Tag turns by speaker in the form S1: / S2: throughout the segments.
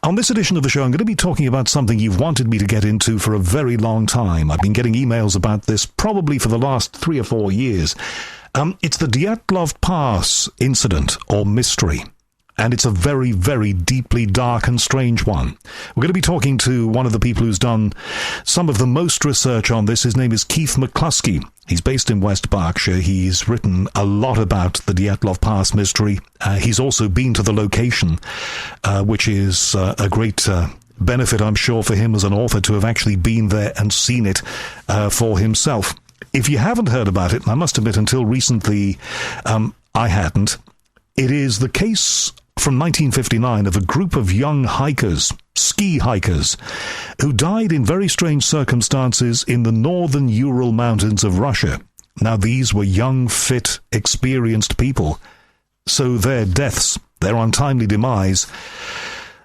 S1: On this edition of the show, I'm going to be talking about something you've wanted me to get into for a very long time. I've been getting emails about this probably for the last 3 or 4 years. It's the Dyatlov Pass Incident, or mystery. And it's a very, very deeply dark and strange one. We're going to be talking to one of the people who's done some of the most research on this. His name is Keith McCluskey. He's based in West Berkshire. He's written a lot about the Dyatlov Pass mystery. He's also been to the location, which is a great benefit, I'm sure, for him as an author to have actually been there and seen it for himself. If you haven't heard about it, and I must admit until recently I hadn't, it is the case from 1959 of a group of young hikers, ski hikers, who died in very strange circumstances in the northern Ural Mountains of Russia. Now, these were young, fit, experienced people, so their deaths, their untimely demise,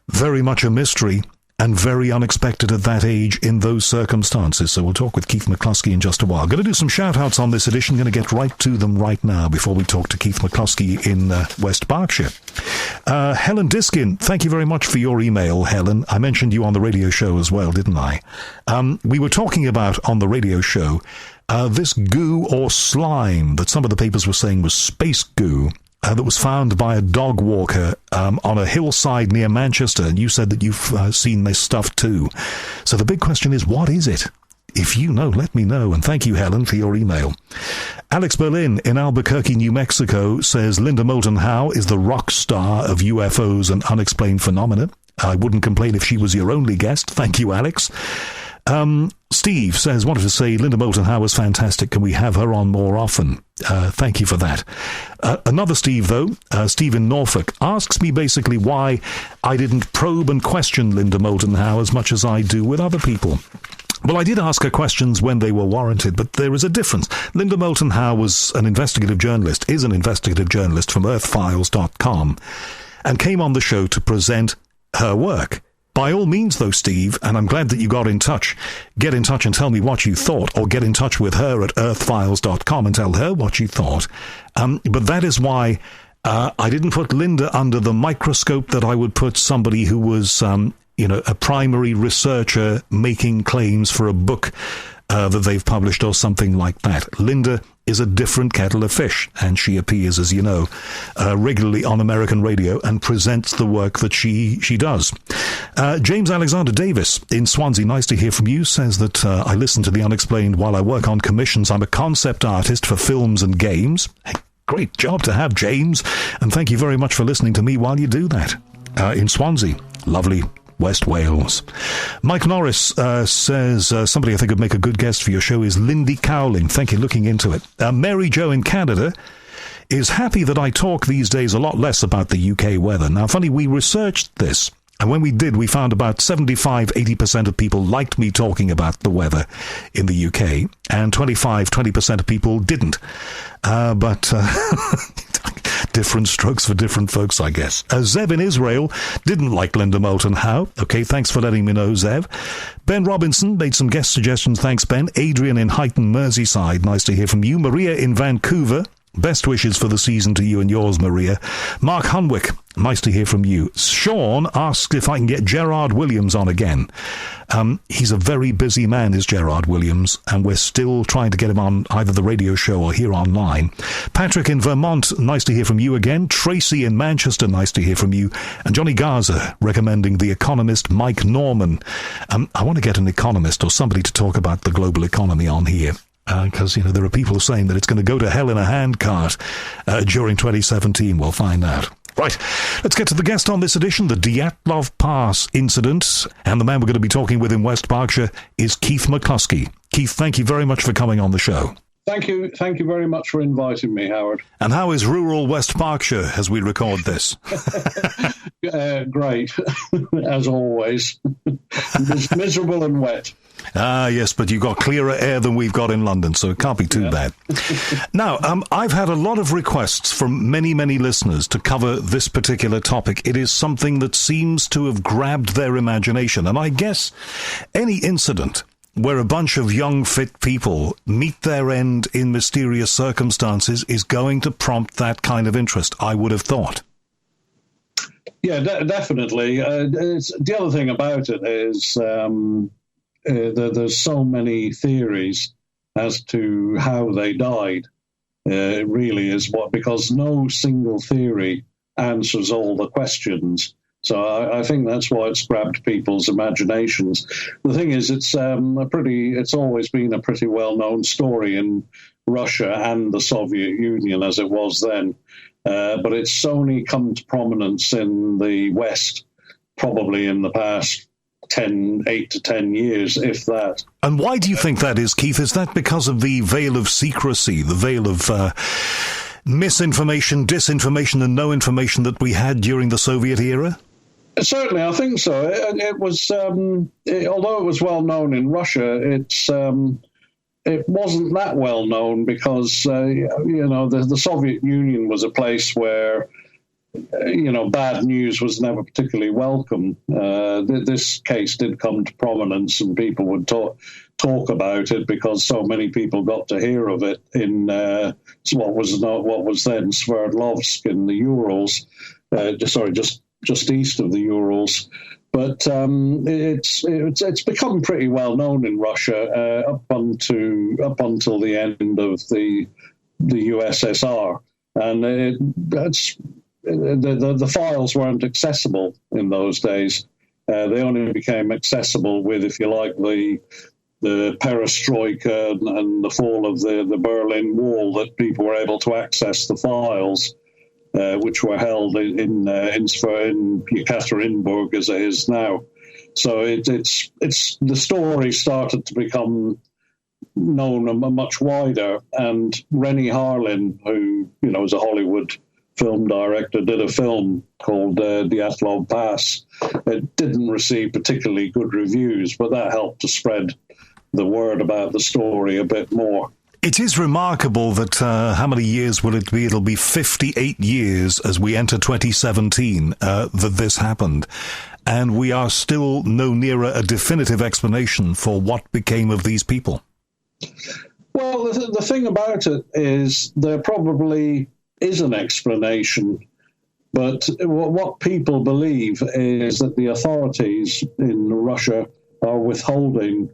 S1: very much a mystery and very unexpected at that age in those circumstances. So we'll talk with Keith McCluskey in just a while. Going to do some shout-outs on this edition. Going to get right to them right now before we talk to Keith McCluskey in West Berkshire. Helen Diskin, thank you very much for your email, Helen. I mentioned you on the radio show as well, didn't I? We were talking about, on the radio show, this goo or slime that some of the papers were saying was space goo, that was found by a dog walker on a hillside near Manchester, and you said that you've seen this stuff too. So the big question is, what is it? If you know, let me know, and thank you, Helen, for your email. Alex Berlin in Albuquerque, New Mexico, says Linda Moulton Howe is the rock star of UFOs and unexplained phenomena. I wouldn't complain if she was your only guest. Thank you, Alex. Steve says, wanted to say Linda Moulton Howe was fantastic. Can we have her on more often? Thank you for that. Another Steve, though, Steve in Norfolk, asks me basically why I didn't probe and question Linda Moulton Howe as much as I do with other people. Well, I did ask her questions when they were warranted, but there is a difference. Linda Moulton Howe was an investigative journalist, is an investigative journalist from earthfiles.com, and came on the show to present her work. By all means, though, Steve, and I'm glad that you got in touch, get in touch and tell me what you thought, or get in touch with her at earthfiles.com and tell her what you thought. But that is why I didn't put Linda under the microscope that I would put somebody who was, a primary researcher making claims for a book that they've published or something like that. Linda is a different kettle of fish, and she appears, as you know, regularly on American radio and presents the work that she does. James Alexander Davis in Swansea, nice to hear from you, says that I listen to The Unexplained while I work on commissions. I'm a concept artist for films and games. Hey, great job to have, James, and thank you very much for listening to me while you do that. In Swansea, lovely West Wales. Mike Norris says, somebody I think would make a good guest for your show is Lindy Cowling. Thank you, looking into it. Mary Jo in Canada is happy that I talk these days a lot less about the UK weather. Now, funny, we researched this, and when we did, we found about 75-80% of people liked me talking about the weather in the UK, and 20% of people didn't. But different strokes for different folks, I guess. Zev in Israel didn't like Linda Moulton Howe. Okay, thanks for letting me know, Zev. Ben Robinson made some guest suggestions. Thanks, Ben. Adrian in Huyton, Merseyside. Nice to hear from you. Maria in Vancouver. Best wishes for the season to you and yours, Maria. Mark Hunwick, nice to hear from you. Sean asked if I can get Gerard Williams on again. He's a very busy man, is Gerard Williams, and we're still trying to get him on either the radio show or here online. Patrick in Vermont, nice to hear from you again. Tracy in Manchester, nice to hear from you. And Johnny Garza recommending the economist Mike Norman. I want to get an economist or somebody to talk about the global economy on here. Because, there are people saying that it's going to go to hell in a handcart during 2017. We'll find out. Right, let's get to the guest on this edition, the Dyatlov Pass Incident. And the man we're going to be talking with in West Berkshire is Keith McCluskey. Keith, thank you very much for coming on the show.
S2: Thank you very much for inviting me, Howard.
S1: And how is rural West Berkshire as we record this?
S2: Great, as always. Miserable and wet.
S1: Ah, yes, but you've got clearer air than we've got in London, so it can't be too bad. Now, I've had a lot of requests from many, many listeners to cover this particular topic. It is something that seems to have grabbed their imagination, and I guess any incident where a bunch of young, fit people meet their end in mysterious circumstances is going to prompt that kind of interest, I would have thought.
S2: Yeah, definitely. The other thing about it is there's so many theories as to how they died. It really is because no single theory answers all the questions. So I think that's why it's grabbed people's imaginations. The thing is, it's always been a pretty well-known story in Russia and the Soviet Union as it was then. But it's only come to prominence in the West, probably in the past 8 to 10 years, if that.
S1: And why do you think that is, Keith? Is that because of the veil of secrecy, the veil of misinformation, disinformation, and no information that we had during the Soviet era?
S2: Certainly, I think so. It was, although it was well known in Russia, it wasn't that well known because, the Soviet Union was a place where, bad news was never particularly welcome. This case did come to prominence and people would talk about it because so many people got to hear of it in what was then Sverdlovsk in the Urals, just east of the Urals. But it's become pretty well known in Russia up until the end of the USSR, and the files weren't accessible in those days. They only became accessible with, if you like, the perestroika and the fall of the Berlin Wall, that people were able to access the files, which were held in Yekaterinburg as it is now. So it's the story started to become known much wider, and Rennie Harlin, who was a Hollywood film director, did a film called Dyatlov Pass. It didn't receive particularly good reviews, but that helped to spread the word about the story a bit more.
S1: It is remarkable that how many years will it be? It'll be 58 years as we enter 2017 that this happened. And we are still no nearer a definitive explanation for what became of these people.
S2: Well, the thing about it is there probably is an explanation, but what people believe is that the authorities in Russia are withholding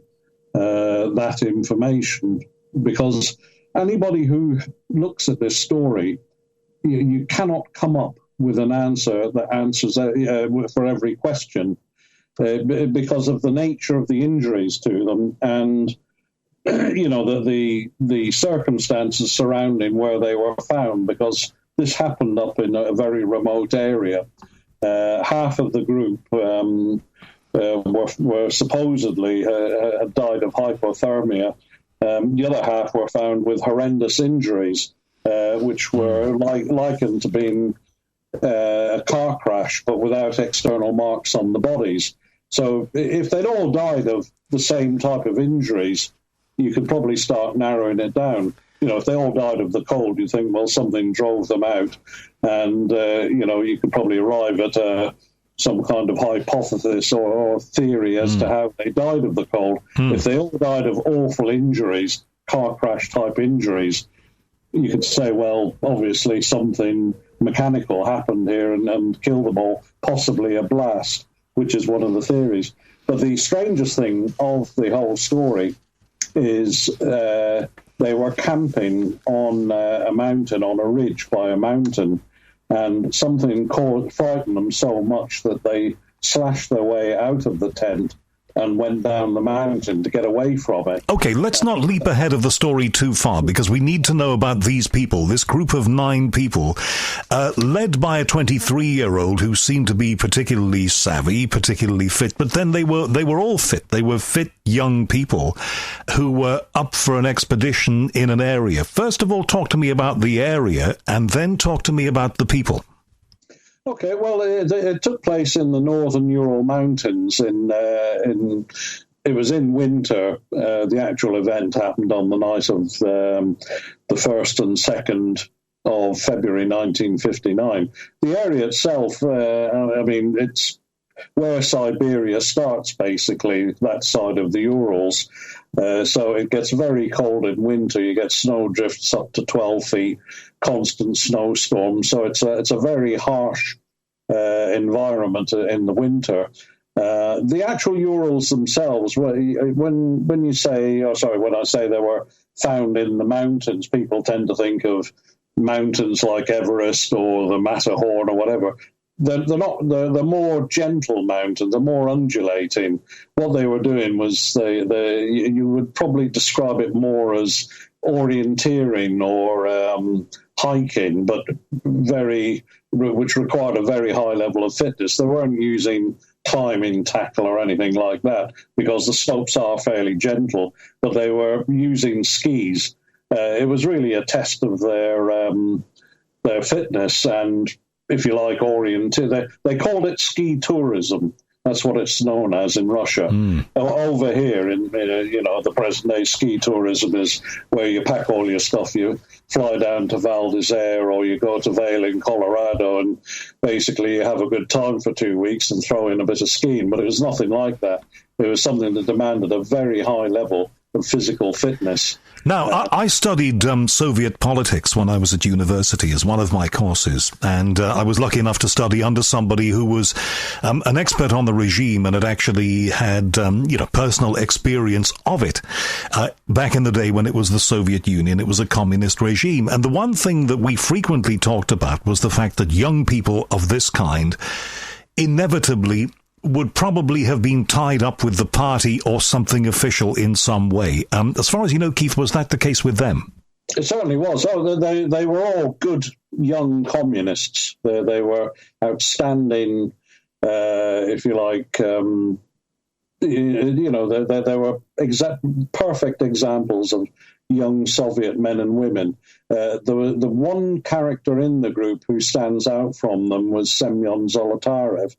S2: that information, because anybody who looks at this story, you cannot come up with an answer that answers for every question because of the nature of the injuries to them and the circumstances surrounding where they were found, because this happened up in a very remote area. Half of the group were supposedly had died of hypothermia. The other half were found with horrendous injuries, which were likened to being a car crash, but without external marks on the bodies. So if they'd all died of the same type of injuries, you could probably start narrowing it down. If they all died of the cold, you think, well, something drove them out. And, you could probably arrive at some kind of hypothesis or theory as to how they died of the cold. If they all died of awful injuries, car crash type injuries, you could say, well, obviously something mechanical happened here and killed them all, possibly a blast, which is one of the theories. But the strangest thing of the whole story is they were camping on a mountain, on a ridge by a mountain, and something frightened them so much that they slashed their way out of the tent and went down the mountain to get away from it.
S1: Okay, let's not leap ahead of the story too far, because we need to know about these people, this group of 9 people, led by a 23-year-old who seemed to be particularly savvy, particularly fit, but then they were all fit. They were fit young people who were up for an expedition in an area. First of all, talk to me about the area, and then talk to me about the people.
S2: Okay, well, it took place in the northern Ural Mountains. It was in winter. The actual event happened on the night of the 1st and 2nd of February 1959. The area itself, it's where Siberia starts, basically, that side of the Urals. So it gets very cold in winter. You get snow drifts up to 12 feet, constant snowstorms. So it's a very harsh environment in the winter. The actual Urals themselves, when I say they were found in the mountains, people tend to think of mountains like Everest or the Matterhorn or whatever. They're not. They're more gentle mountains. They're more undulating. What they were doing was you would probably describe it more as orienteering or hiking, but which required a very high level of fitness. They weren't using climbing tackle or anything like that because the slopes are fairly gentle, but they were using skis. It was really a test of their fitness and, if you like, they called it ski tourism. That's what it's known as in Russia. Over here, in the present day, ski tourism is where you pack all your stuff, you fly down to Val d'Isere or you go to Vail in Colorado, and basically you have a good time for 2 weeks and throw in a bit of skiing. But it was nothing like that. It was something that demanded a very high level of physical fitness.
S1: Now, I studied Soviet politics when I was at university as one of my courses, and I was lucky enough to study under somebody who was an expert on the regime and had actually had, personal experience of it. Back in the day when it was the Soviet Union, it was a communist regime. And the one thing that we frequently talked about was the fact that young people of this kind inevitably would probably have been tied up with the party or something official in some way. As far as you know, Keith, was that the case with them?
S2: It certainly was. They were all good young communists. They were outstanding, if you like. They were perfect examples of young Soviet men and women. The one character in the group who stands out from them was Semyon Zolotarev.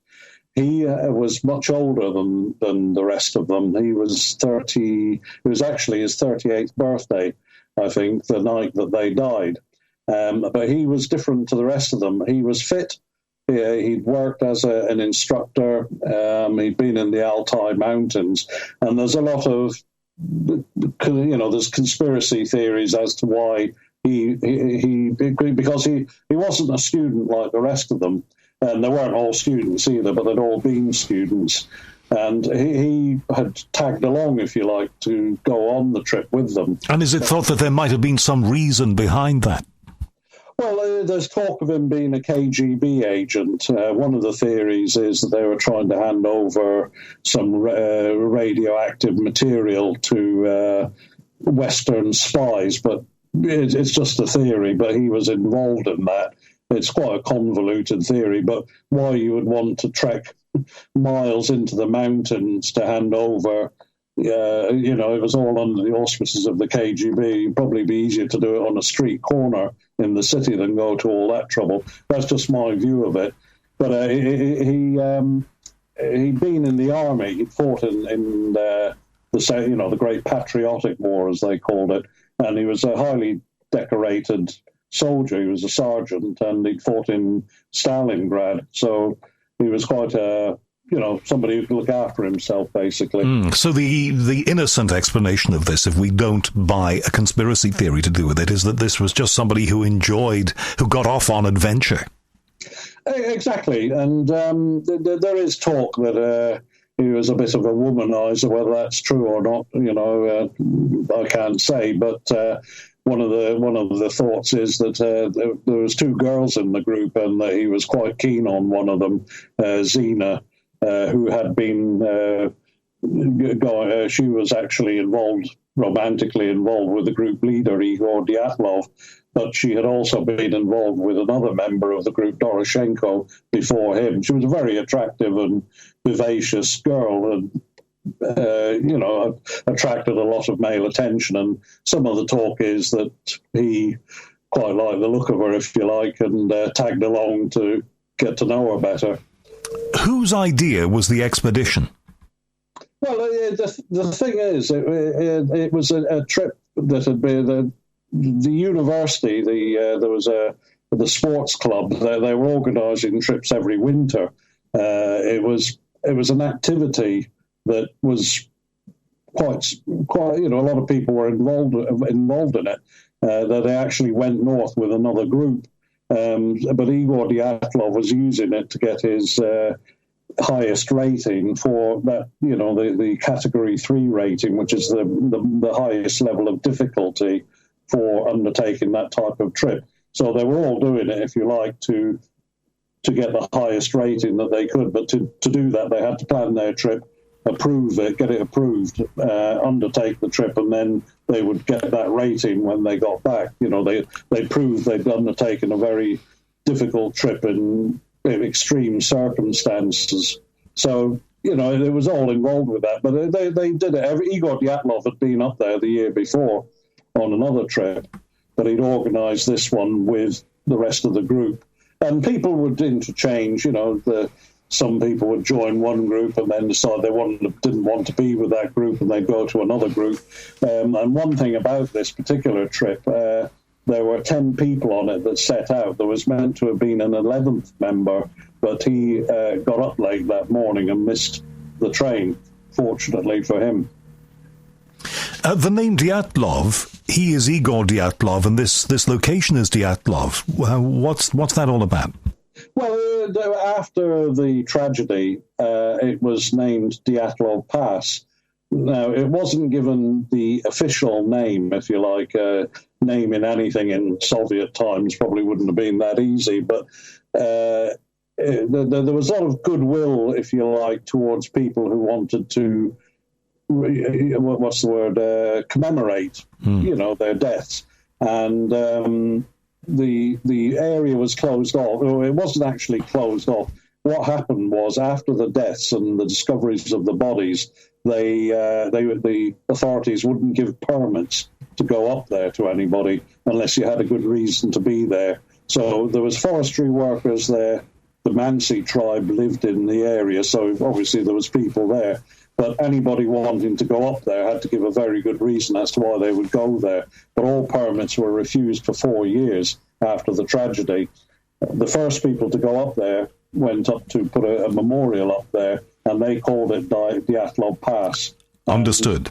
S2: He was much older than the rest of them. He was 30. It was actually his 38th birthday, I think, the night that they died. But he was different to the rest of them. He was fit. He'd worked as an instructor. He'd been in the Altai Mountains. And there's a lot of, there's conspiracy theories as to why because he wasn't a student like the rest of them. And they weren't all students either, but they'd all been students. And he had tagged along, if you like, to go on the trip with them.
S1: And is it thought that there might have been some reason behind that?
S2: Well, there's talk of him being a KGB agent. One of the theories is that they were trying to hand over some radioactive material to Western spies, but it's just a theory, but he was involved in that. It's quite a convoluted theory, but why you would want to trek miles into the mountains to hand over, it was all under the auspices of the KGB. It'd probably be easier to do it on a street corner in the city than go to all that trouble. That's just my view of it. But he'd been in the army. He'd fought in the Great Patriotic War, as they called it, and he was a highly decorated soldier. He was a sergeant, and he'd fought in Stalingrad. So he was quite somebody who could look after himself, basically.
S1: So the innocent explanation of this, if we don't buy a conspiracy theory to do with it, is that this was just somebody who got off on adventure.
S2: Exactly. And there is talk that he was a bit of a womanizer. Whether that's true or not, I can't say. But one of the thoughts is that there was two girls in the group, and that he was quite keen on one of them, Zina, who had been she was actually romantically involved with the group leader, Igor Dyatlov, but she had also been involved with another member of the group, Doroshenko, before him. She was a very attractive and vivacious girl, and attracted a lot of male attention. And some of the talk is that he quite liked the look of her, if you like, and tagged along to get to know her better.
S1: Whose idea was the expedition?
S2: Well, the thing is, it was a trip that had been the university. There was the sports club. They were organising trips every winter. It was an activity that was quite. A lot of people were involved in it. That they actually went north with another group. but Igor Dyatlov was using it to get his highest rating for that, the Category 3 rating, which is the highest level of difficulty for undertaking that type of trip. So they were all doing it, if you like, to get the highest rating that they could. But to do that, they had to plan their trip, approve it, get it approved, undertake the trip, and then they would get that rating when they got back. They proved they'd undertaken a very difficult trip in extreme circumstances. So, it was all involved with that. But they did it. Igor Dyatlov had been up there the year before on another trip, but he'd organised this one with the rest of the group. And people would interchange, some people would join one group and then decide they didn't want to be with that group, and they'd go to another group. And one thing about this particular trip, there were 10 people on it that set out. There was meant to have been an 11th member, but he got up late that morning and missed the train, fortunately for him.
S1: The name Dyatlov, he is Igor Dyatlov, and this location is Dyatlov. What's that all about?
S2: Well, after the tragedy, it was named Dyatlov Pass. Now, it wasn't given the official name, if you like. Naming anything in Soviet times probably wouldn't have been that easy, but there was a lot of goodwill, if you like, towards people who wanted to, commemorate, their deaths. And the area was closed off. Or it wasn't actually closed off. What happened was, after the deaths and the discoveries of the bodies, the authorities wouldn't give permits to go up there to anybody unless you had a good reason to be there. So there was forestry workers there. The Mansi tribe lived in the area, so obviously there was people there. But anybody wanting to go up there had to give a very good reason as to why they would go there. But all permits were refused for 4 years after the tragedy. The first people to go up there went up to put a memorial up there, and they called it Dyatlov Pass.
S1: Understood.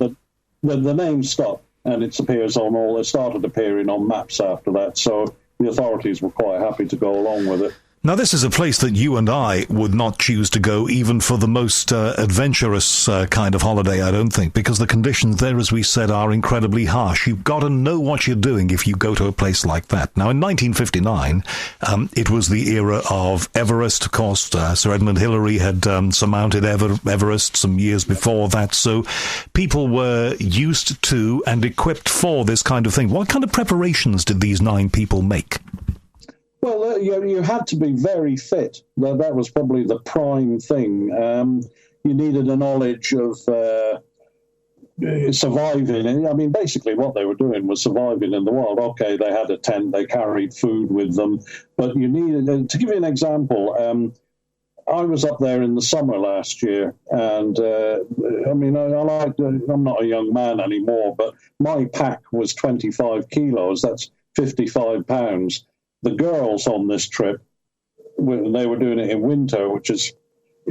S2: The name stuck, and it started appearing on maps after that. So the authorities were quite happy to go along with it.
S1: Now, this is a place that you and I would not choose to go even for the most adventurous kind of holiday, I don't think, because the conditions there, as we said, are incredibly harsh. You've got to know what you're doing if you go to a place like that. Now, in 1959, it was the era of Everest. Of course, Sir Edmund Hillary had surmounted Everest some years before that, so people were used to and equipped for this kind of thing. What kind of preparations did these 9 people make?
S2: Well, you had to be very fit. That was probably the prime thing. You needed a knowledge of surviving. I mean, basically what they were doing was surviving in the wild. Okay, they had a tent, they carried food with them, but you needed, to give you an example, I was up there in the summer last year, and I'm not a young man anymore, but my pack was 25 kilos. That's 55 pounds. The girls on this trip, when they were doing it in winter, which is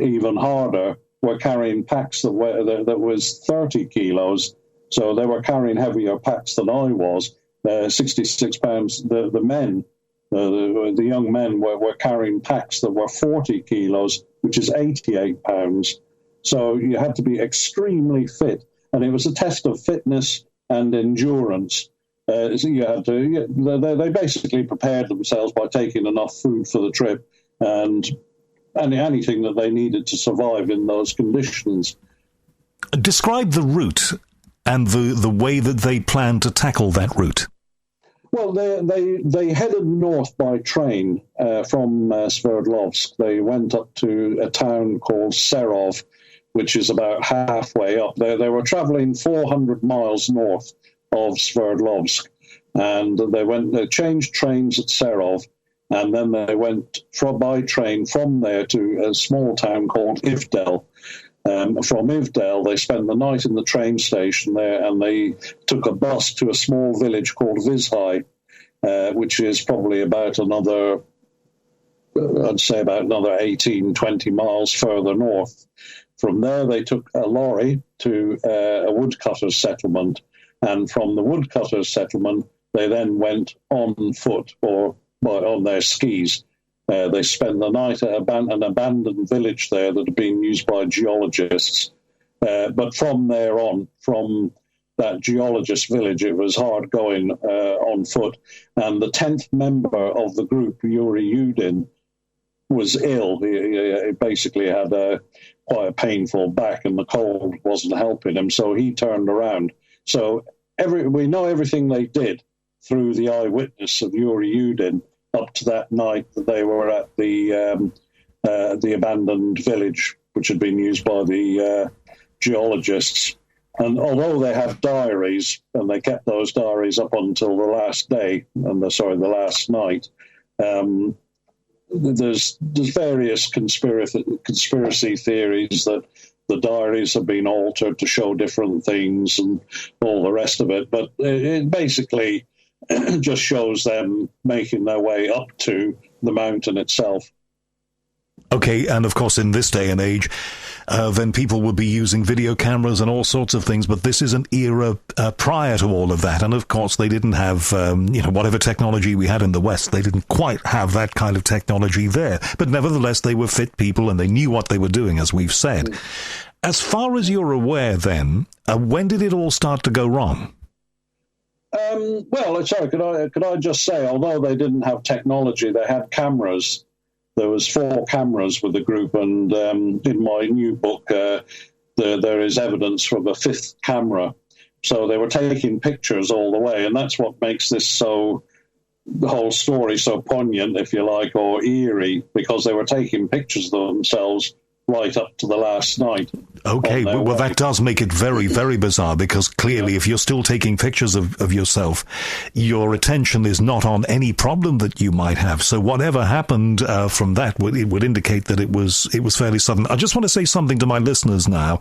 S2: even harder, were carrying packs that was 30 kilos. So they were carrying heavier packs than I was, 66 pounds. The men, the young men were carrying packs that were 40 kilos, which is 88 pounds. So you had to be extremely fit. And it was a test of fitness and endurance. So you had to. They basically prepared themselves by taking enough food for the trip and anything that they needed to survive in those conditions.
S1: Describe the route and the way that they planned to tackle that route.
S2: Well, they headed north by train from Sverdlovsk. They went up to a town called Serov, which is about halfway up there. They were traveling 400 miles north of Sverdlovsk, and they changed trains at Serov, and then they went by train from there to a small town called Ivdel. From Ivdel, they spent the night in the train station there, and they took a bus to a small village called Vizhai, which is probably about another 18, 20 miles further north. From there, they took a lorry to a woodcutter's settlement, and from the woodcutter's settlement, they then went on foot or on their skis. They spent the night at an abandoned village there that had been used by geologists. But from there on, from that geologist village, it was hard going on foot. And the 10th member of the group, Yuri Yudin, was ill. He basically had quite a painful back, and the cold wasn't helping him, so he turned around. So we know everything they did through the eyewitness of Yuri Yudin up to that night that they were at the abandoned village, which had been used by the geologists. And although they have diaries, and they kept those diaries up until the last day, the last night, there's various conspiracy theories that the diaries have been altered to show different things and all the rest of it. But it basically just shows them making their way up to the mountain itself.
S1: Okay, and of course in this day and age, then people would be using video cameras and all sorts of things, but this is an era prior to all of that, and of course they didn't have, whatever technology we had in the West, they didn't quite have that kind of technology there, but nevertheless they were fit people and they knew what they were doing, as we've said. As far as you're aware then, when did it all start to go wrong?
S2: Could I just say, although they didn't have technology, they had cameras. There was 4 cameras with the group, and in my new book, there is evidence from a 5th camera. So they were taking pictures all the way, and that's what makes the whole story so poignant, if you like, or eerie, because they were taking pictures of themselves right up to the last night.
S1: Okay, well, that does make it very, very bizarre, because clearly if you're still taking pictures of yourself, your attention is not on any problem that you might have. So whatever happened from that, it would indicate that it was fairly sudden. I just want to say something to my listeners now.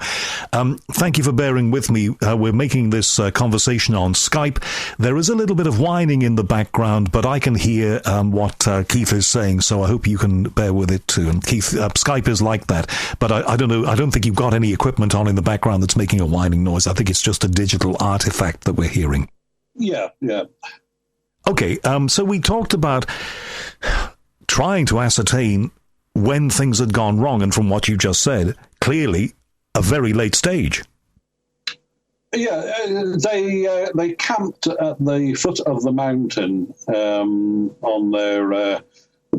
S1: Thank you for bearing with me. We're making this conversation on Skype. There is a little bit of whining in the background, but I can hear what Keith is saying, so I hope you can bear with it too. And Keith, Skype is like that. But I don't know. I don't think you've got any equipment on in the background that's making a whining noise. I think it's just a digital artifact that we're hearing.
S2: Yeah.
S1: Okay, so we talked about trying to ascertain when things had gone wrong, and from what you just said, clearly a very late stage.
S2: Yeah, they camped at the foot of the mountain on their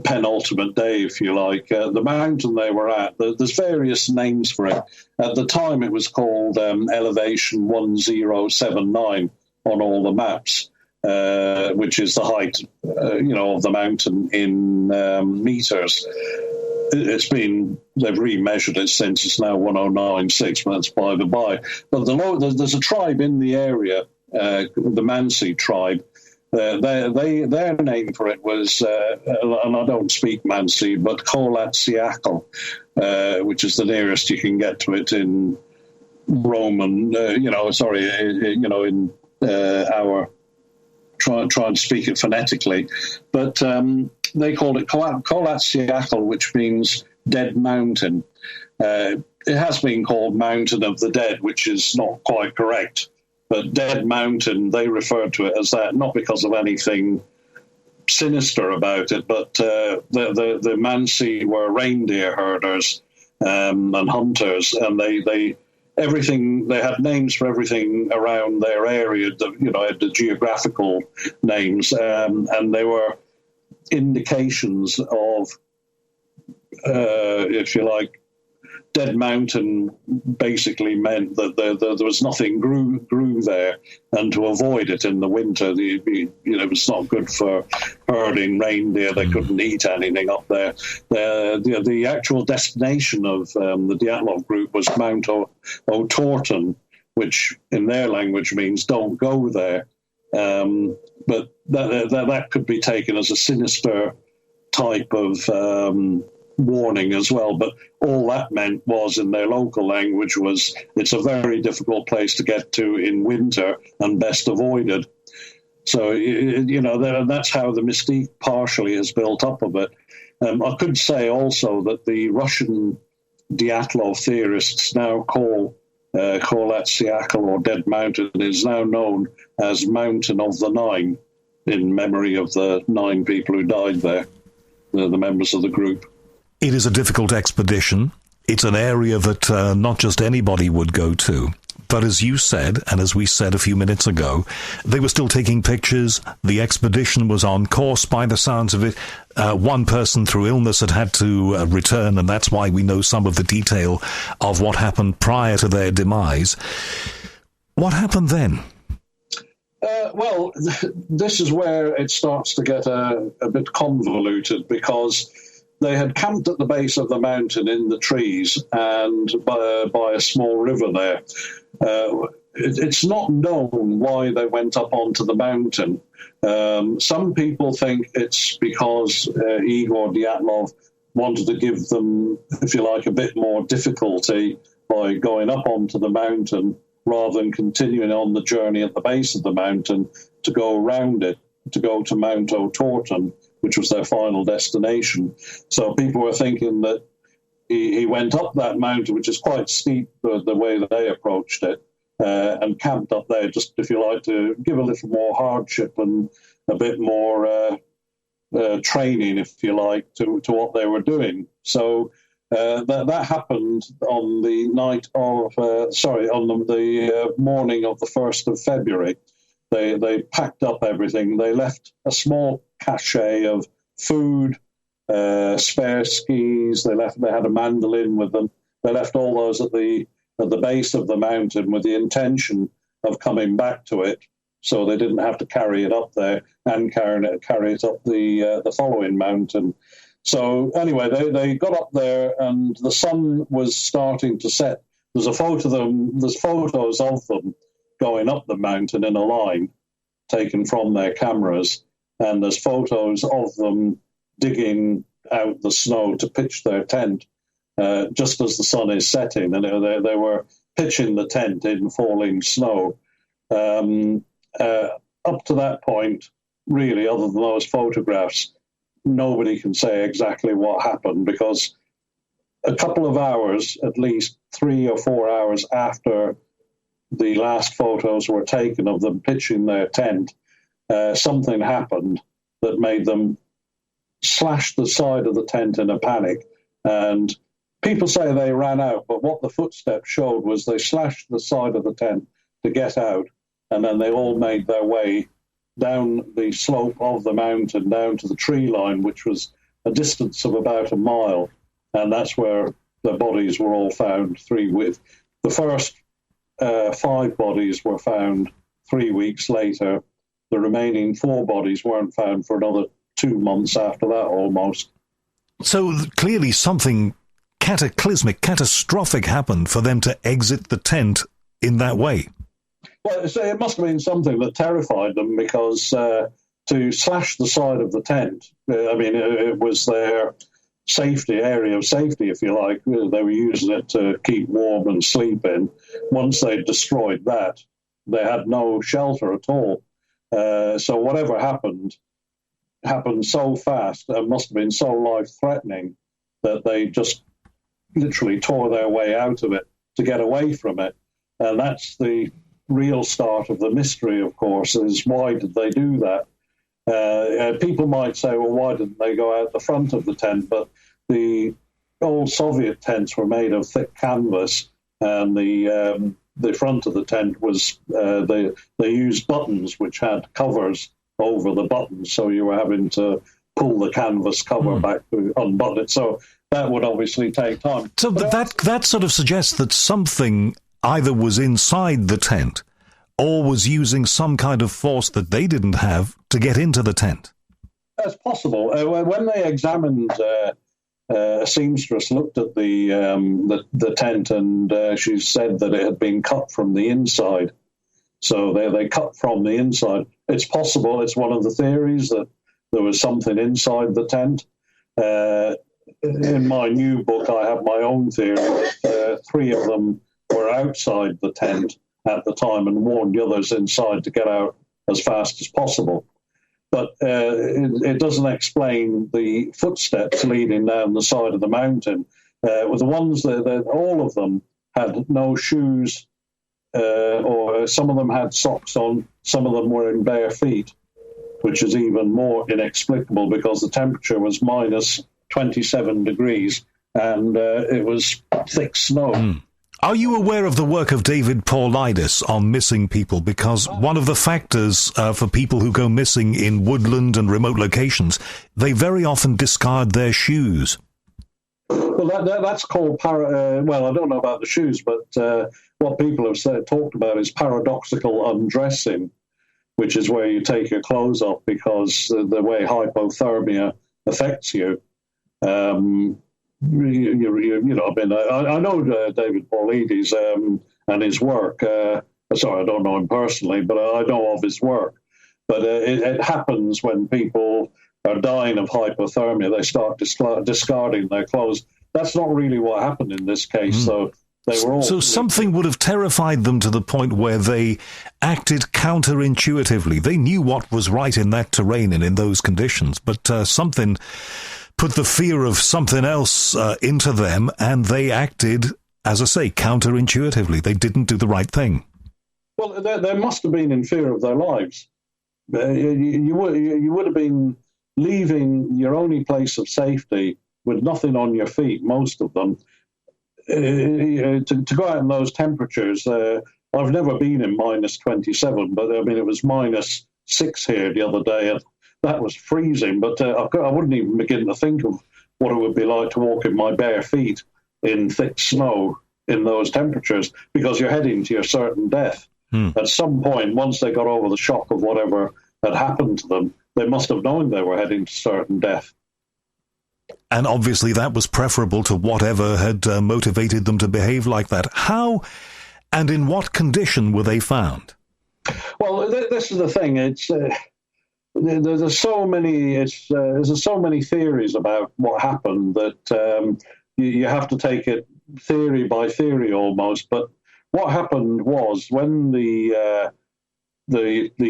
S2: penultimate day, if you like. The mountain they were at, there's various names for it. At the time, it was called Elevation 1079 on all the maps, which is the height, of the mountain in meters. They've remeasured it since. It's now 1096, but that's by the by. But there's a tribe in the area, the Mansi tribe. Their name for it was, and I don't speak Mansi, but Kolatsiakal, which is the nearest you can get to it in Roman, in our, try and speak it phonetically. But they called it Kolatsiakal, which means dead mountain. It has been called Mountain of the Dead, which is not quite correct. But Dead Mountain, they referred to it as that, not because of anything sinister about it, but the Mansi were reindeer herders and hunters, and they had names for everything around their area, the geographical names, and they were indications of, if you like, Dead Mountain basically meant that there was nothing grew there, and to avoid it in the winter, it was not good for herding reindeer. They couldn't eat anything up there. The actual destination of the Dyatlov group was Mount O'Torton, which in their language means don't go there. But that could be taken as a sinister type of warning as well, but all that meant was, in their local language, was it's a very difficult place to get to in winter and best avoided. So, that's how the mystique partially is built up of it. I could say also that the Russian Dyatlov theorists now call Kolatsiakal, or Dead Mountain, is now known as Mountain of the Nine, in memory of the 9 people who died there, the members of the group.
S1: It is a difficult expedition. It's an area that not just anybody would go to. But as you said, and as we said a few minutes ago, they were still taking pictures. The expedition was on course by the sounds of it. One person through illness had to return, and that's why we know some of the detail of what happened prior to their demise. What happened then?
S2: Well, this is where it starts to get a bit convoluted, because they had camped at the base of the mountain in the trees and by a small river there. It's not known why they went up onto the mountain. Some people think it's because Igor Dyatlov wanted to give them, if you like, a bit more difficulty by going up onto the mountain rather than continuing on the journey at the base of the mountain to go around it, to go to Mount O'Torton, which was their final destination. So people were thinking that he went up that mountain, which is quite steep, the way that they approached it, and camped up there just, if you like, to give a little more hardship and a bit more training, if you like, to what they were doing. So that happened on the night of, on the morning of the 1st of February. They packed up everything. They left a small cache of food, spare skis. They had a mandolin with them. They left all those at the base of the mountain with the intention of coming back to it, so they didn't have to carry it up there and carry it up the following mountain. So anyway, they got up there and the sun was starting to set. There's photos of them going up the mountain in a line taken from their cameras, and there's photos of them digging out the snow to pitch their tent just as the sun is setting, and they were pitching the tent in falling snow. Up to that point, really, other than those photographs, nobody can say exactly what happened, because a couple of hours, at least 3 or 4 hours after the last photos were taken of them pitching their tent, something happened that made them slash the side of the tent in a panic. And people say they ran out, but what the footsteps showed was they slashed the side of the tent to get out, and then they all made their way down the slope of the mountain, down to the tree line, which was a distance of about a mile. And that's where the bodies were all found. The first 5 bodies were found 3 weeks later. The remaining 4 bodies weren't found for another 2 months after that, almost.
S1: So clearly something catastrophic happened for them to exit the tent in that way.
S2: Well, it must have been something that terrified them, because to slash the side of the tent, it was their area of safety, if you like. They were using it to keep warm and sleep in. Once they destroyed that, they had no shelter at all. So whatever happened so fast and must have been so life-threatening that they just literally tore their way out of it to get away from it. And that's the real start of the mystery, of course, is why did they do that? People might say, well, why didn't they go out the front of the tent? But the old Soviet tents were made of thick canvas, and the front of the tent was, they used buttons which had covers over the buttons, so you were having to pull the canvas cover back to unbutton it. So that would obviously take time.
S1: So that sort of suggests that something either was inside the tent or was using some kind of force that they didn't have to get into the tent.
S2: That's possible. When they examined, a seamstress looked at the tent, and she said that it had been cut from the inside. So they cut from the inside. It's possible. It's one of the theories that there was something inside the tent. In my new book, I have my own theory that 3 of them were outside the tent at the time and warned the others inside to get out as fast as possible. But it doesn't explain the footsteps leading down the side of the mountain. With the ones that all of them had no shoes, or some of them had socks on, some of them were in bare feet. which is even more inexplicable because the temperature was minus 27 degrees and it was thick snow.
S1: Are you aware of the work of David Paulides on missing people? Because one of the factors for people who go missing in woodland and remote locations, they very often discard their shoes.
S2: Well, that's called well, I don't know about the shoes, but what people have talked about is paradoxical undressing, which is where you take your clothes off because the way hypothermia affects you. You know, I know David Paulides and his work. Sorry, I don't know him personally, but I know of his work. But it happens when people are dying of hypothermia, they start discarding their clothes. That's not really what happened in this case. So they were all. So
S1: something would have terrified them to the point where they acted counterintuitively. They knew what was right in that terrain and in those conditions, but something put the fear of something else into them, and they acted, as I say, counterintuitively. They didn't do the right thing.
S2: Well, they must have been in fear of their lives. You would have been leaving your only place of safety with nothing on your feet, most of them. To go out in those temperatures, I've never been in minus 27, but I mean, it was minus 6 here the other day, and that was freezing, but I wouldn't even begin to think of what it would be like to walk in my bare feet in thick snow in those temperatures, because you're heading to your certain death. At some point, once they got over the shock of whatever had happened to them, they must have known they were heading to certain death.
S1: And obviously that was preferable to whatever had motivated them to behave like that. How and in what condition were they found?
S2: Well, this is the thing. It's... There's so many theories about what happened that you have to take it theory by theory almost. But what happened was when the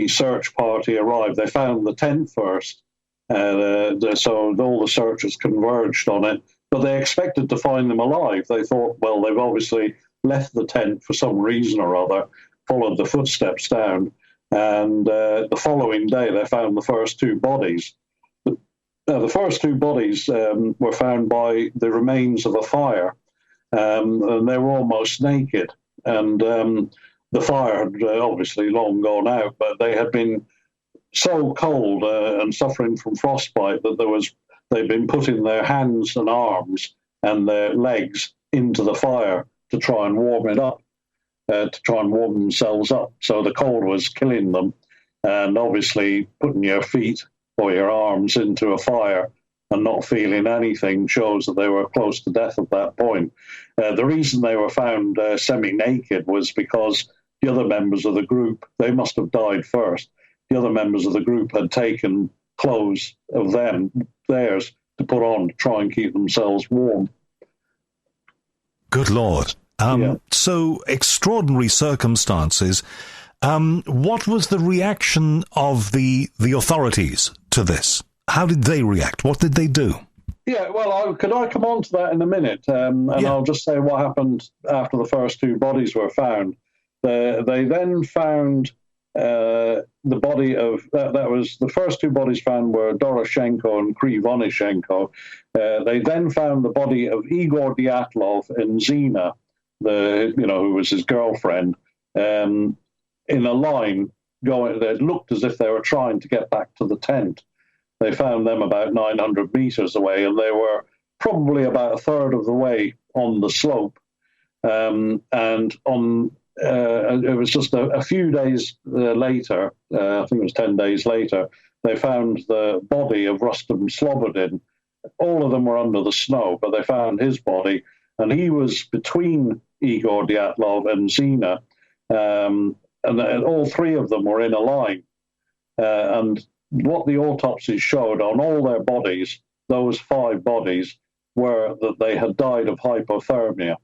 S2: search party arrived, they found the tent first, so all the searchers converged on it. But they expected to find them alive. They thought, well, they've obviously left the tent for some reason or other, followed the footsteps down. And the following day, they found the first 2 bodies. The first 2 bodies were found by the remains of a fire, and they were almost naked. And the fire had obviously long gone out, but they had been so cold and suffering from frostbite that they'd been putting their hands and arms and their legs into the fire to try and warm it up. To try and warm themselves up. So the cold was killing them. And obviously putting your feet or your arms into a fire and not feeling anything shows that they were close to death at that point. The reason they were found semi-naked was because the other members of the group, they must have died first. The other members of the group had taken clothes of theirs, to put on to try and keep themselves warm.
S1: Good Lord. So extraordinary circumstances. What was the reaction of the authorities to this? How did they react? What did they do?
S2: Yeah, well, could I come on to that in a minute? I'll just say what happened after the first 2 bodies were found. They then found the body of, that was the first 2 bodies found were Doroshenko and Krivonishenko. They then found the body of Igor Dyatlov and Zina, who was his girlfriend, in a line going. It looked as if they were trying to get back to the tent. They found them about 900 meters away, and they were probably about a third of the way on the slope. And on it was just a few days later, I think it was 10 days later, they found the body of Rustam Slobodin. All of them were under the snow, but they found his body, and he was between Igor Dyatlov and Zina, and all 3 of them were in a line. And what the autopsies showed on all their bodies, those 5 bodies, were that they had died of hypothermia.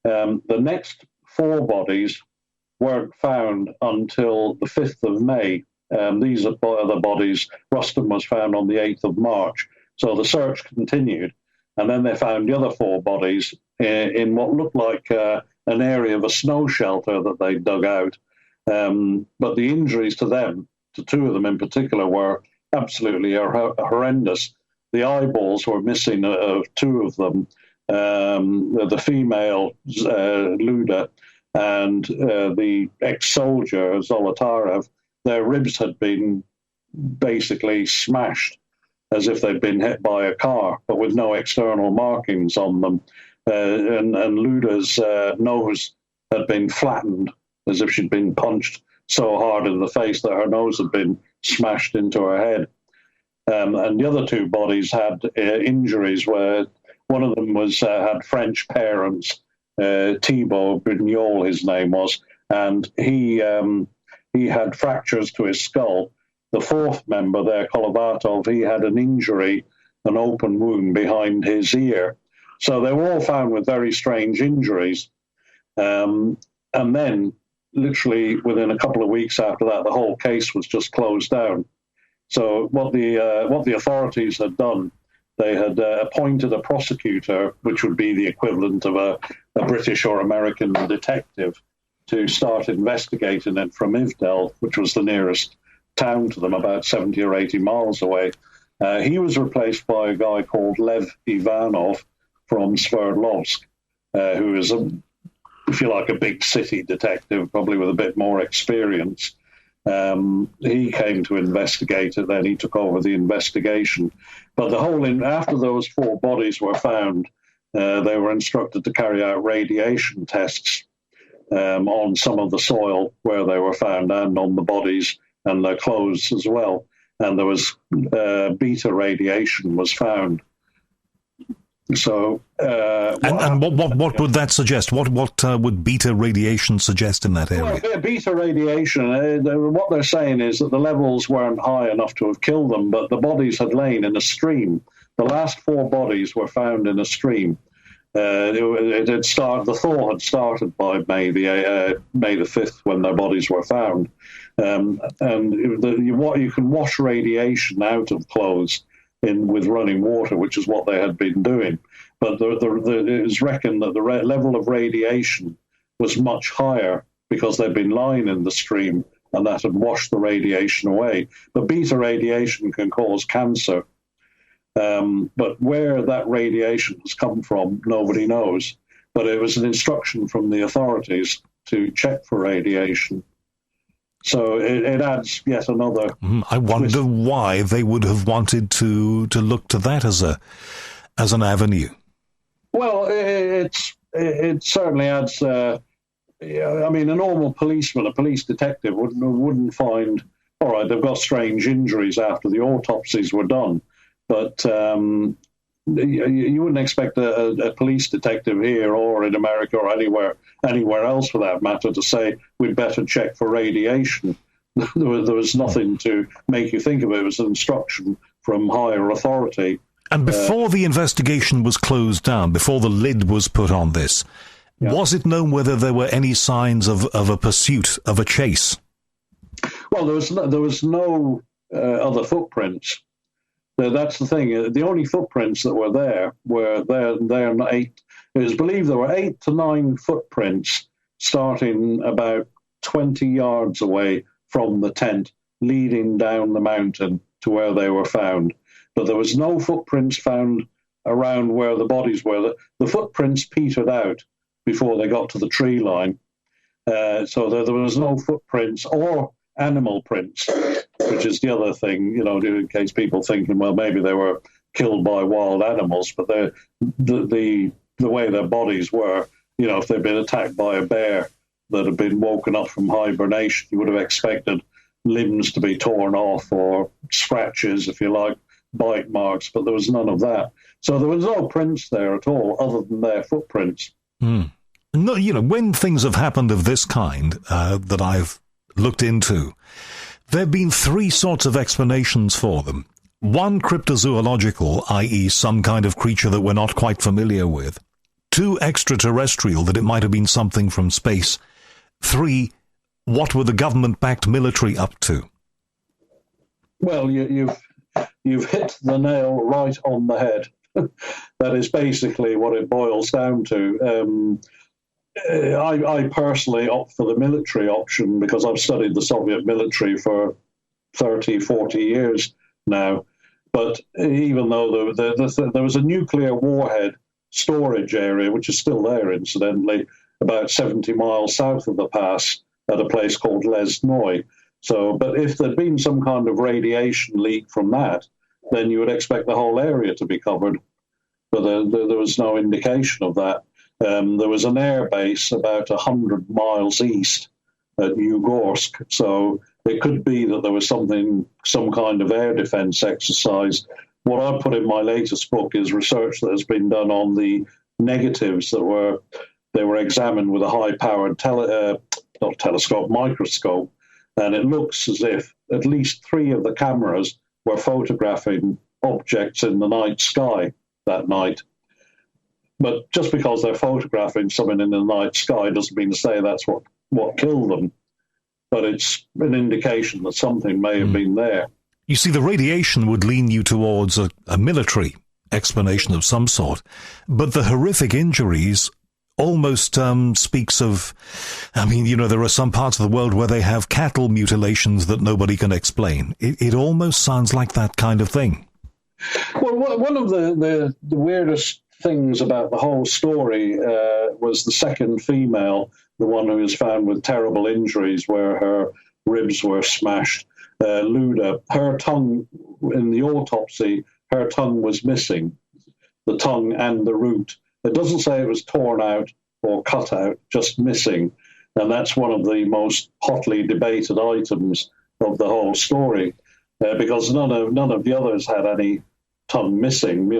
S2: The next 4 bodies weren't found until the 5th of May. These are the bodies. Rustam was found on the 8th of March. So the search continued. And then they found the other 4 bodies in what looked like an area of a snow shelter that they dug out. But the injuries to them, two of them in particular were absolutely horrendous. The eyeballs were missing of two of them. The female Luda and the ex-soldier Zolotarev, their ribs had been basically smashed as if they'd been hit by a car, but with no external markings on them. And Luda's nose had been flattened as if she'd been punched so hard in the face that her nose had been smashed into her head. And the other two bodies had injuries where one of them had French parents, Thibault Bignol, his name was, and he had fractures to his skull. The fourth member there, Kolovatov, he had an injury, an open wound behind his ear. So they were all found with very strange injuries. And then, literally within a couple of weeks after that, the whole case was just closed down. So what the authorities had done, they had appointed a prosecutor, which would be the equivalent of a British or American detective, to start investigating it from Ivdel, which was the nearest town to them, about 70 or 80 miles away. He was replaced by a guy called Lev Ivanov from Sverdlovsk, who is, if you like, a big city detective, probably with a bit more experience. He came to investigate it, then he took over the investigation. But after those four bodies were found, they were instructed to carry out radiation tests on some of the soil where they were found and on the bodies and their clothes as well. And there was beta radiation was found. So,
S1: and what would that suggest? What would beta radiation suggest in that area?
S2: Well, beta radiation, what they're saying is that the levels weren't high enough to have killed them, but the bodies had lain in a stream. The last four bodies were found in a stream. The thaw had started by May the 5th when their bodies were found. You can wash radiation out of clothes with running water, which is what they had been doing. But it was reckoned that the level of radiation was much higher because they'd been lying in the stream and that had washed the radiation away. But beta radiation can cause cancer. But where that radiation has come from, nobody knows. But it was an instruction from the authorities to check for radiation. So it adds yet another...
S1: I wonder why they would have wanted to look to that as an avenue.
S2: Well, it certainly adds... I mean, a normal policeman, a police detective, wouldn't find, all right, they've got strange injuries after the autopsies were done, but you wouldn't expect a police detective here or in America or anywhere else for that matter to say we'd better check for radiation. There was nothing to make you think of it. It was an instruction from higher authority.
S1: And before the investigation was closed down, before the lid was put on this, was it known whether there were any signs of a pursuit, of a chase?
S2: Well, there was no other footprints. That's the thing. The only footprints that were there were there 8. It was believed there were 8 to 9 footprints starting about 20 yards away from the tent, leading down the mountain to where they were found. But there was no footprints found around where the bodies were. The footprints petered out before they got to the tree line. So there was no footprints or animal prints, which is the other thing, in case people thinking, well, maybe they were killed by wild animals, but the way their bodies were, if they'd been attacked by a bear that had been woken up from hibernation, you would have expected limbs to be torn off or scratches, if you like, bite marks, but there was none of that. So there was no prints there at all other than their footprints.
S1: No, when things have happened of this kind that I've looked into, there have been 3 sorts of explanations for them. 1, cryptozoological, i.e. some kind of creature that we're not quite familiar with. 2, extraterrestrial, that it might have been something from space. 3, what were the government-backed military up to?
S2: Well, you've hit the nail right on the head. That is basically what it boils down to. I personally opt for the military option because I've studied the Soviet military for 30, 40 years now. But even though there was a nuclear warhead storage area, which is still there, incidentally, about 70 miles south of the pass at a place called Lesnoy. But if there'd been some kind of radiation leak from that, then you would expect the whole area to be covered. But there was no indication of that. There was an air base about 100 miles east at Yugorsk, so it could be that there was some kind of air defense exercise. What I put in my latest book is research that has been done on the negatives that were examined with a high-powered microscope, and it looks as if at least 3 of the cameras were photographing objects in the night sky that night. But just because they're photographing something in the night sky doesn't mean to say that's what killed them. But it's an indication that something may have been there.
S1: You see, the radiation would lean you towards a military explanation of some sort, but the horrific injuries almost speaks of, there are some parts of the world where they have cattle mutilations that nobody can explain. It almost sounds like that kind of thing.
S2: Well, one of the weirdest things about the whole story was the second female, the one who was found with terrible injuries where her ribs were smashed. Luda, her tongue, in the autopsy, her tongue was missing, the tongue and the root. It doesn't say it was torn out or cut out, just missing. And that's one of the most hotly debated items of the whole story, because none of the others had any tongue missing.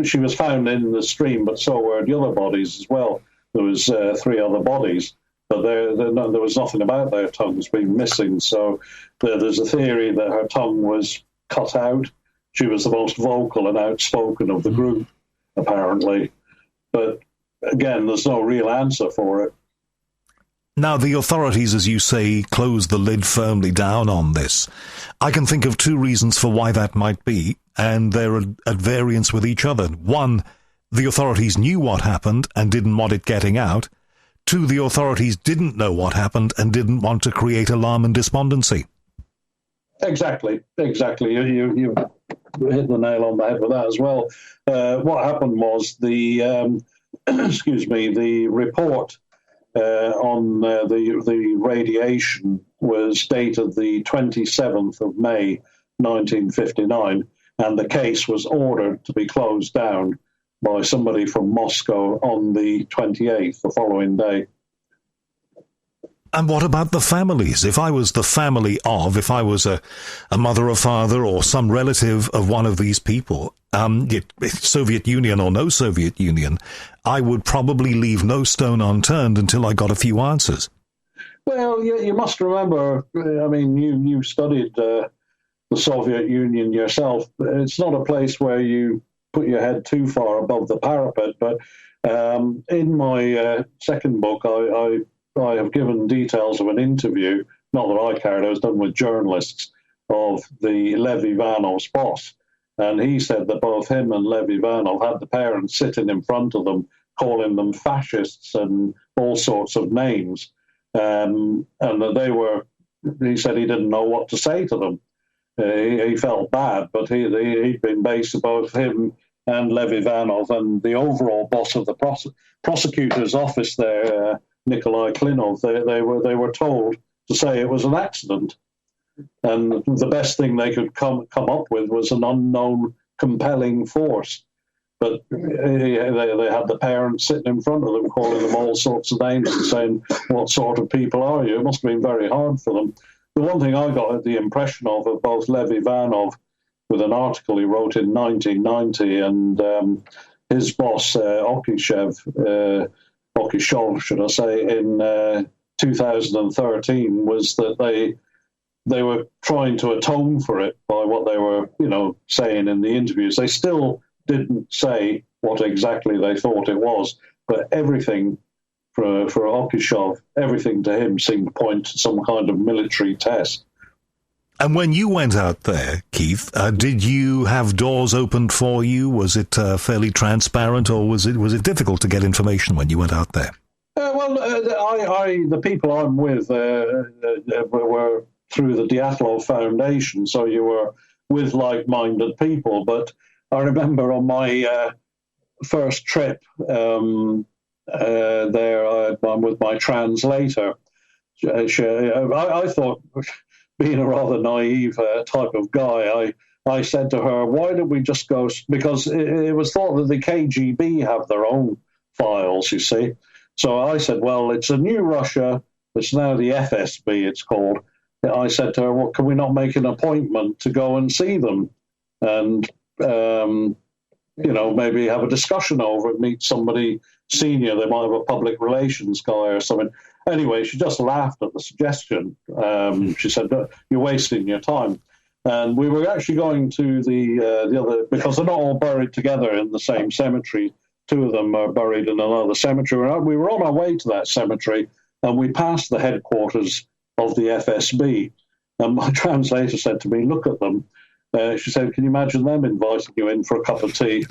S2: She was found in the stream, but so were the other bodies as well. There was 3 other bodies, but there was nothing about their tongues being missing. So there's a theory that her tongue was cut out. She was the most vocal and outspoken of the group, apparently. But again, there's no real answer for it.
S1: Now, the authorities, as you say, closed the lid firmly down on this. I can think of 2 reasons for why that might be, and they're at variance with each other. 1, the authorities knew what happened and didn't want it getting out. 2, the authorities didn't know what happened and didn't want to create alarm and despondency.
S2: Exactly. You hit the nail on the head with that as well. What happened was the the report on the radiation was dated the 27th of May, 1959, and the case was ordered to be closed down by somebody from Moscow on the 28th, the following day.
S1: And what about the families? If I was if I was a mother or father or some relative of one of these people, Soviet Union or no Soviet Union, I would probably leave no stone unturned until I got a few answers.
S2: Well, you must remember, you studied the Soviet Union yourself. It's not a place where you put your head too far above the parapet, but in my second book, I have given details of an interview, not that I carried, it was done with journalists, of the Lev Ivanov's boss. And he said that both him and Lev Ivanov had the parents sitting in front of them, calling them fascists and all sorts of names. And that he said he didn't know what to say to them. He felt bad, but he'd been based, both him and Lev Ivanov and the overall boss of the prosecutor's office there, Nikolai Klinov, they were told to say it was an accident. And the best thing they could come up with was an unknown compelling force. But they had the parents sitting in front of them, calling them all sorts of names and saying, what sort of people are you? It must have been very hard for them. The one thing I got the impression of both Lev Ivanov, with an article he wrote in 1990, and his boss, Okishov, should I say, in 2013, was that they were trying to atone for it by what they were, saying in the interviews. They still didn't say what exactly they thought it was, but everything for Okishov, everything to him seemed to point to some kind of military test.
S1: And when you went out there, Keith, did you have doors opened for you? Was it fairly transparent, or was it difficult to get information when you went out there?
S2: The people I'm with were through the Dyatlov Foundation, so you were with like-minded people. But I remember on my first trip there, I'm with my translator. I thought, being a rather naive type of guy, I said to her, why don't we just go, because it was thought that the KGB have their own files, you see. So I said, well, it's a new Russia. It's now the FSB, it's called. I said to her, well, can we not make an appointment to go and see them? And, maybe have a discussion over it, meet somebody senior. They might have a public relations guy or something. Anyway, she just laughed at the suggestion. She said, you're wasting your time. And we were actually going to the other, because they're not all buried together in the same cemetery. Two of them are buried in another cemetery. We were on our way to that cemetery, and we passed the headquarters of the FSB. And my translator said to me, look at them. She said, can you imagine them inviting you in for a cup of tea?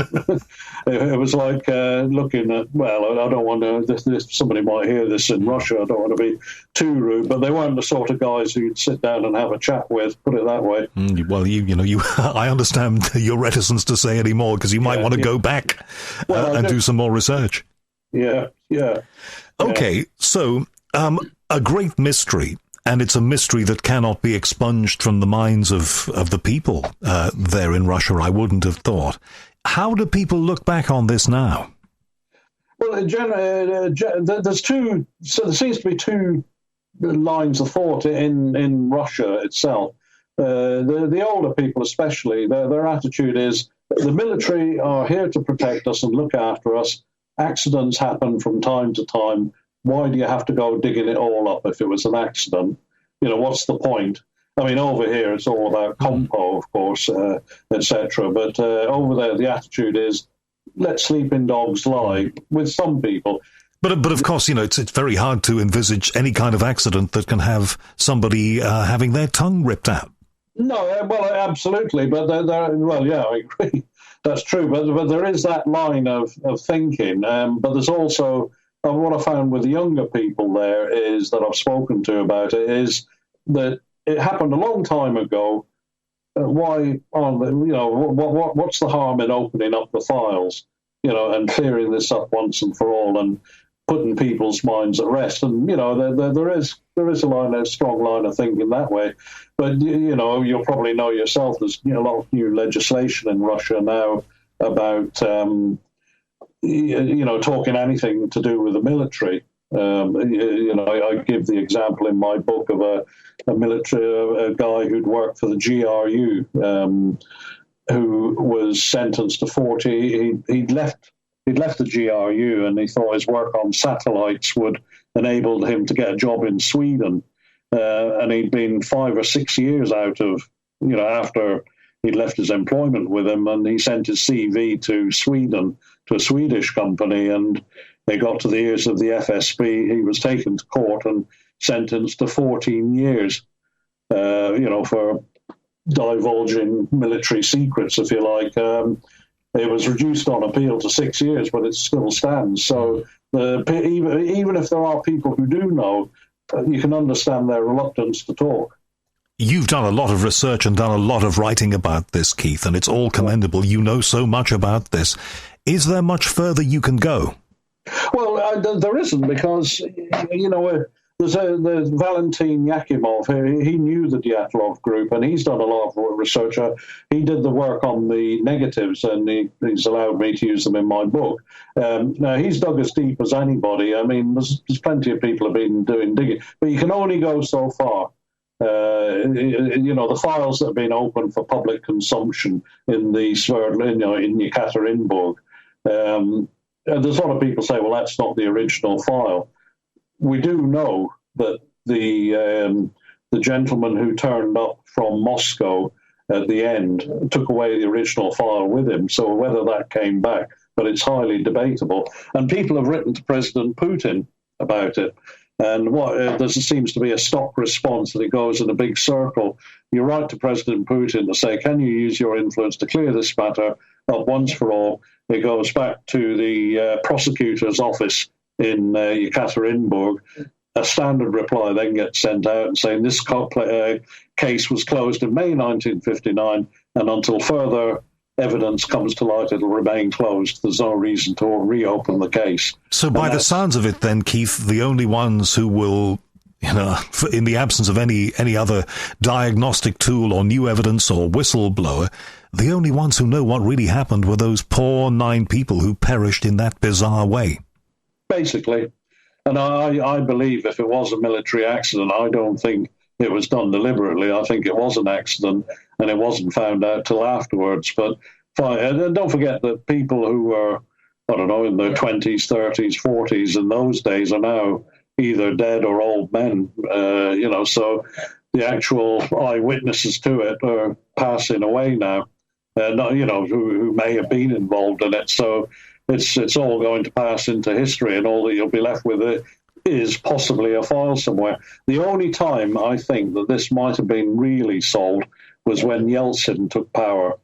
S2: It was like looking at, well, I don't want to, somebody might hear this in Russia, I don't want to be too rude, but they weren't the sort of guys who you'd sit down and have a chat with, put it that way.
S1: Well, I understand your reticence to say any more, because you might want to go back and do some more research.
S2: Yeah.
S1: Okay, so a great mystery. And it's a mystery that cannot be expunged from the minds of the people there in Russia, I wouldn't have thought. How do people look back on this now?
S2: Well, there's two. So there seems to be two lines of thought in Russia itself. The older people, especially, their attitude is the military are here to protect us and look after us. Accidents happen from time to time. Why do you have to go digging it all up if it was an accident? What's the point? I mean, over here it's all about compo, of course, etc. But over there, the attitude is, let sleeping dogs lie, with some people.
S1: But of course, it's very hard to envisage any kind of accident that can have somebody having their tongue ripped out.
S2: No, well, absolutely. But I agree. That's true. But there is that line of thinking. But there's also, what I found with the younger people there is that I've spoken to about it is that it happened a long time ago. What's the harm in opening up the files, and clearing this up once and for all, and putting people's minds at rest? And there is a strong line of thinking that way. But you'll probably know yourself. There's a lot of new legislation in Russia now about talking anything to do with the military. I give the example in my book of a guy who'd worked for the GRU, who was sentenced to 40. He'd left the GRU, and he thought his work on satellites would enable him to get a job in Sweden. And he'd been 5 or 6 years out of, after he'd left his employment with him, and he sent his CV to Sweden, to a Swedish company, and they got to the ears of the FSB. He was taken to court and sentenced to 14 years, for divulging military secrets, if you like. It was reduced on appeal to 6 years, but it still stands. So even if there are people who do know, you can understand their reluctance to talk.
S1: You've done a lot of research and done a lot of writing about this, Keith, and it's all commendable. You know so much about this. Is there much further you can go?
S2: Well, there isn't, because, there's Valentin Yakimov. He knew the Dyatlov group, and he's done a lot of research. He did the work on the negatives, and he's allowed me to use them in my book. Now, he's dug as deep as anybody. I mean, there's plenty of people have been doing digging, but you can only go so far. The files that have been opened for public consumption in the in Yekaterinburg. There's a lot of people say, well, that's not the original file. We do know that the gentleman who turned up from Moscow at the end took away the original file with him. So whether that came back, but it's highly debatable. And people have written to President Putin about it. And there seems to be a stock response that it goes in a big circle. You write to President Putin to say, can you use your influence to clear this matter up once for all? It goes back to the prosecutor's office in Yekaterinburg. a standard reply then gets sent out and saying this case was closed in May 1959, and until further evidence comes to light, it'll remain closed. There's no reason to reopen the case.
S1: So by the sounds of it then, Keith, the only ones who will, in the absence of any other diagnostic tool or new evidence or whistleblower, the only ones who know what really happened were those poor 9 people who perished in that bizarre way.
S2: Basically. And I believe if it was a military accident, I don't think it was done deliberately. I think it was an accident, and it wasn't found out till afterwards. But and don't forget that people who were, I don't know, in their 20s, 30s, 40s in those days are now either dead or old men, so the actual eyewitnesses to it are passing away now, who may have been involved in it. So it's all going to pass into history, and all that you'll be left with is possibly a file somewhere. The only time I think that this might have been really solved was when Yeltsin took power,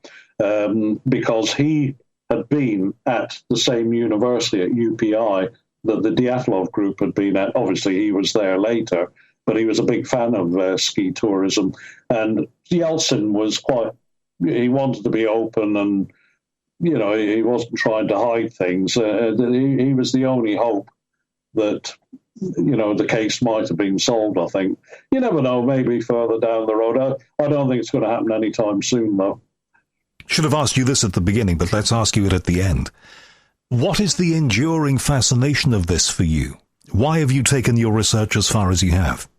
S2: because he had been at the same university at UPI that the Dyatlov group had been at. Obviously, he was there later, but he was a big fan of ski tourism. And Yeltsin was he wanted to be open, and, he wasn't trying to hide things. He was the only hope that, the case might have been solved, I think. You never know, maybe further down the road. I don't think it's going to happen anytime soon, though.
S1: Should have asked you this at the beginning, but let's ask you it at the end. What is the enduring fascination of this for you? Why have you taken your research as far as you have?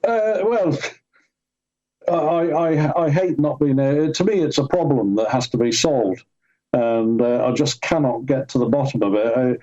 S2: Well, I hate not being there. To me, it's a problem that has to be solved, and I just cannot get to the bottom of it.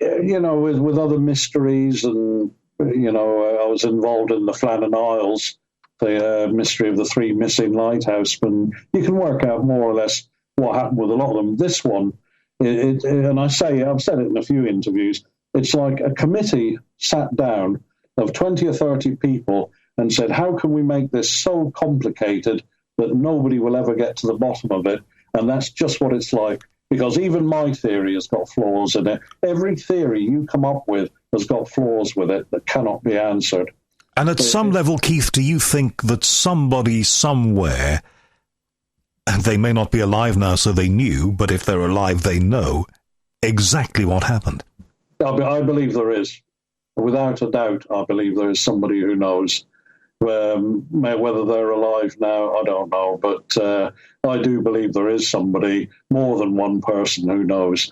S2: With other mysteries, and, I was involved in the Flannan Isles, the mystery of the 3 missing lighthousemen. You can work out more or less what happened with a lot of them. This one, and I've said it in a few interviews, it's like a committee sat down of 20 or 30 people and said, how can we make this so complicated that nobody will ever get to the bottom of it? And that's just what it's like, because even my theory has got flaws in it. Every theory you come up with has got flaws with it that cannot be answered.
S1: And at some level, Keith, do you think that somebody somewhere, and they may not be alive now so they knew, but if they're alive they know exactly what happened?
S2: I believe there is. Without a doubt, I believe there is somebody who knows. Whether they're alive now, I don't know, but I do believe there is somebody, more than one person, who knows.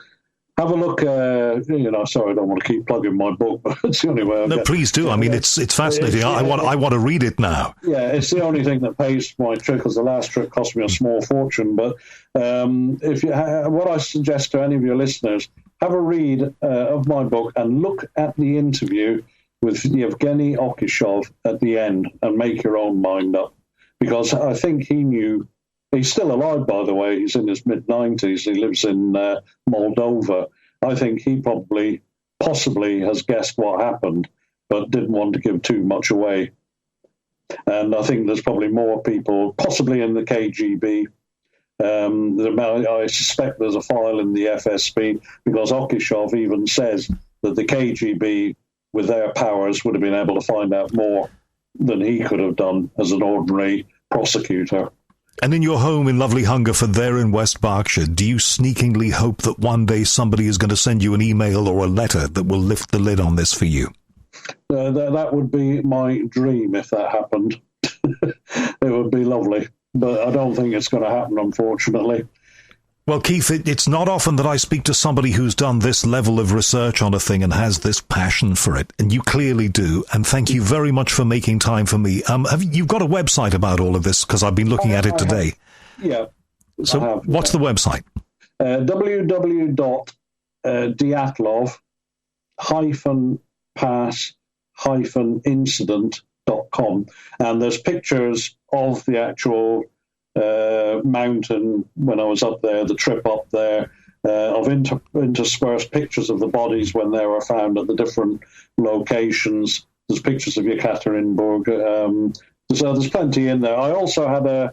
S2: Have a look. Sorry, I don't want to keep plugging my book, but it's the only way.
S1: No, please do. I mean, it's fascinating. I want to read it now.
S2: Yeah, it's the only thing that pays my trip, because the last trip cost me a small fortune. But what I suggest to any of your listeners, have a read of my book and look at the interview with Yevgeny Okishov at the end and make your own mind up, because I think he knew. He's still alive, by the way. He's in his mid-90s. He lives in Moldova. I think he possibly has guessed what happened, but didn't want to give too much away. And I think there's probably more people, possibly in the KGB. I suspect there's a file in the FSB, because Okishov even says that the KGB, with their powers, would have been able to find out more than he could have done as an ordinary prosecutor.
S1: And in your home in lovely Hungerford there in West Berkshire, do you sneakingly hope that one day somebody is going to send you an email or a letter that will lift the lid on this for you?
S2: That would be my dream if that happened. It would be lovely, but I don't think it's going to happen, unfortunately.
S1: Well, Keith, it's not often that I speak to somebody who's done this level of research on a thing and has this passion for it, and you clearly do, and thank you very much for making time for me. You've got a website about all of this, because I've been looking at it today.
S2: Yeah.
S1: So what's the website?
S2: www.Dyatlov-Pass-Incident.com, and there's pictures of the actual mountain when I was up there, the trip up there, of interspersed pictures of the bodies when they were found at the different locations. There's pictures of Yekaterinburg. There's plenty in there. I also had a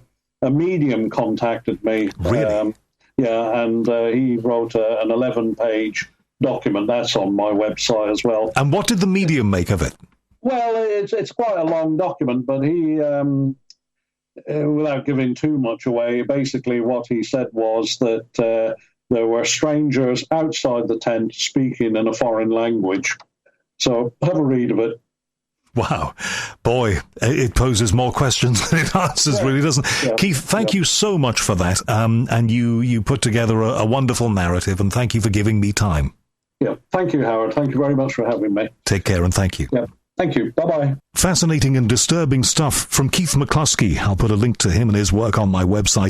S2: medium contacted me.
S1: Really?
S2: And he wrote an 11-page document. That's on my website as well.
S1: And what did the medium make of it?
S2: Well, it's quite a long document, but he, without giving too much away, basically what he said was that there were strangers outside the tent speaking in a foreign language. So have a read of it.
S1: Wow. Boy, it poses more questions than it answers, really, doesn't it?
S2: Yeah.
S1: Keith, thank you so much for that. And you put together a wonderful narrative, and thank you for giving me time.
S2: Yeah, thank you, Howard. Thank you very much for having me.
S1: Take care, and thank you.
S2: Yeah, thank you. Bye-bye.
S1: Fascinating and disturbing stuff from Keith McCluskey. I'll put a link to him and his work on my website.